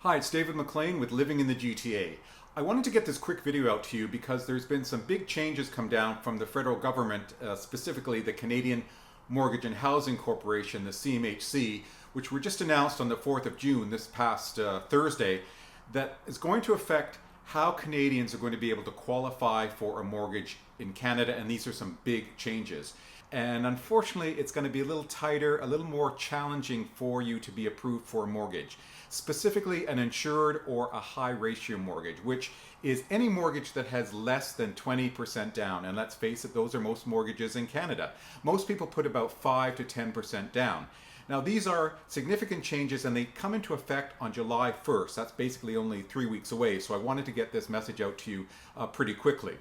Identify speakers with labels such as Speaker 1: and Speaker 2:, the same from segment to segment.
Speaker 1: Hi, it's David McLean with Living in the GTA. I wanted to get this quick video out to you because there's been some big changes come down from the federal government, specifically the Canadian Mortgage and Housing Corporation, the CMHC, which were just announced on the 4th of June, this past Thursday, that is going to affect how Canadians are going to be able to qualify for a mortgage in Canada, and these are some big changes. And unfortunately, it's going to be a little tighter, a little more challenging for you to be approved for a mortgage. Specifically, an insured or a high ratio mortgage, which is any mortgage that has less than 20% down. And let's face it, those are most mortgages in Canada. Most people put about 5 to 10% down. Now, these are significant changes and they come into effect on July 1st. That's basically only 3 weeks away. So I wanted to get this message out to you pretty quickly.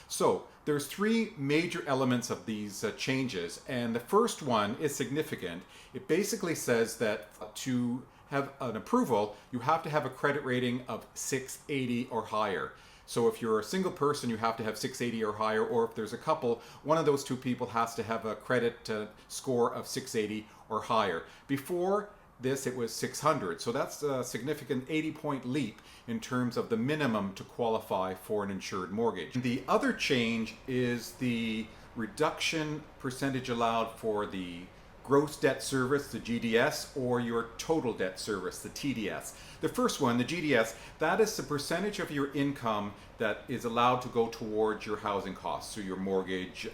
Speaker 1: So there's three major elements of these changes, and the first one is significant. It basically says that to have an approval, you have to have a credit rating of 680 or higher. So if you're a single person, you have to have 680 or higher, or if there's a couple, one of those two people has to have a credit score of 680 or higher. Before this, it was 600, so that's a significant 80-point leap in terms of the minimum to qualify for an insured mortgage. The other change is the reduction percentage allowed for the gross debt service, the GDS, or your total debt service, the TDS. The first one, the GDS, that is the percentage of your income that is allowed to go towards your housing costs, so your mortgage,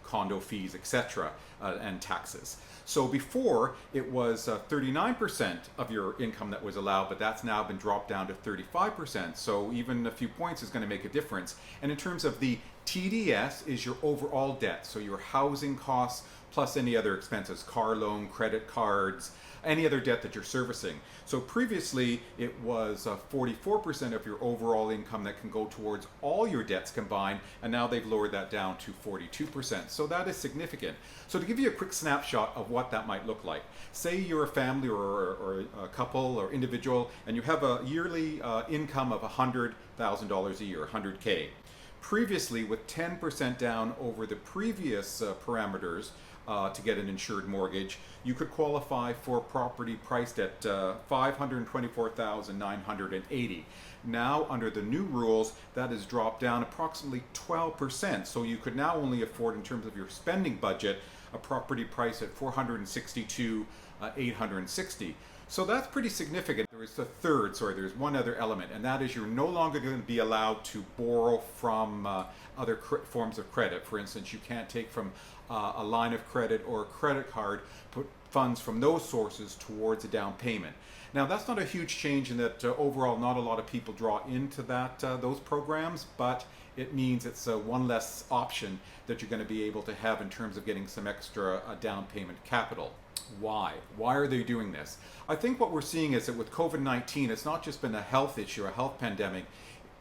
Speaker 1: condo fees, etc., and taxes. So before, it was 39% of your income that was allowed, but that's now been dropped down to 35%. So even a few points is going to make a difference. And in terms of the TDS is your overall debt, so your housing costs plus any other expenses, car loan, credit cards, any other debt that you're servicing. So previously it was 44% of your overall income that can go towards all your debts combined, and now they've lowered that down to 42%. So that is significant. So to give you a quick snapshot of what that might look like, say you're a family or a couple or individual and you have a yearly income of $100,000 a year, 100K. Previously, with 10% down over the previous parameters, to get an insured mortgage, you could qualify for a property priced at $524,980. Now, under the new rules, that has dropped down approximately 12%. So you could now only afford, in terms of your spending budget, a property price at $462,860. So that's pretty significant. There's one other element, and that is you're no longer going to be allowed to borrow from other forms of credit. For instance, you can't take from a line of credit or a credit card, put funds from those sources towards a down payment. Now, that's not a huge change in that overall not a lot of people draw into those programs, but it means it's one less option that you're going to be able to have in terms of getting some extra down payment capital. Why? Why are they doing this? I think what we're seeing is that with COVID-19, it's not just been a health issue, a health pandemic.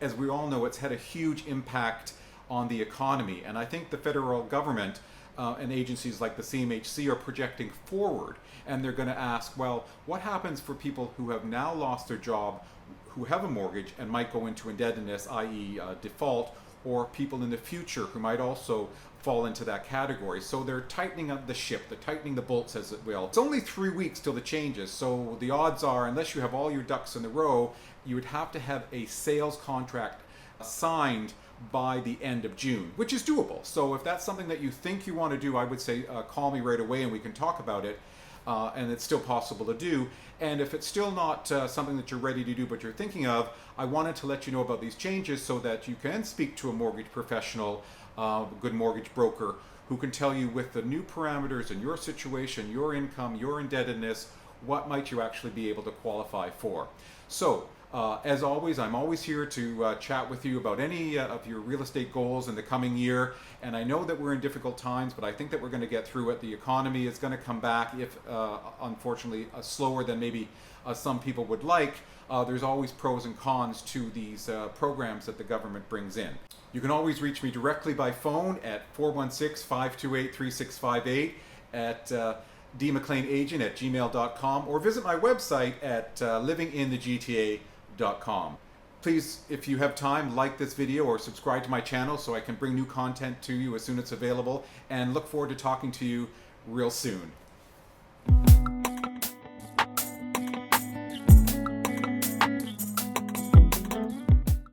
Speaker 1: As we all know, it's had a huge impact on the economy. And I think the federal government and agencies like the CMHC are projecting forward. And they're going to ask, well, what happens for people who have now lost their job, who have a mortgage and might go into indebtedness, i.e. Default, or people in the future who might also fall into that category. So they're tightening up the ship, they're tightening the bolts, as it will. It's only 3 weeks till the changes, so the odds are, unless you have all your ducks in a row, you would have to have a sales contract signed by the end of June, which is doable. So if that's something that you think you want to do, I would say call me right away and we can talk about it. And it's still possible to do. And if it's still not something that you're ready to do but you're thinking of, I wanted to let you know about these changes so that you can speak to a mortgage professional, a good mortgage broker, who can tell you with the new parameters in your situation, your income, your indebtedness, what might you actually be able to qualify for. So as always, I'm always here to chat with you about any of your real estate goals in the coming year. And I know that we're in difficult times, but I think that we're going to get through it. The economy is going to come back, if unfortunately slower than maybe some people would like. There's always pros and cons to these programs that the government brings in. You can always reach me directly by phone at 416-528-3658, at dmcleanagent@gmail.com, or visit my website at livinginthe.gta.com. Please, if you have time, like this video or subscribe to my channel so I can bring new content to you as soon as it's available, and look forward to talking to you real soon.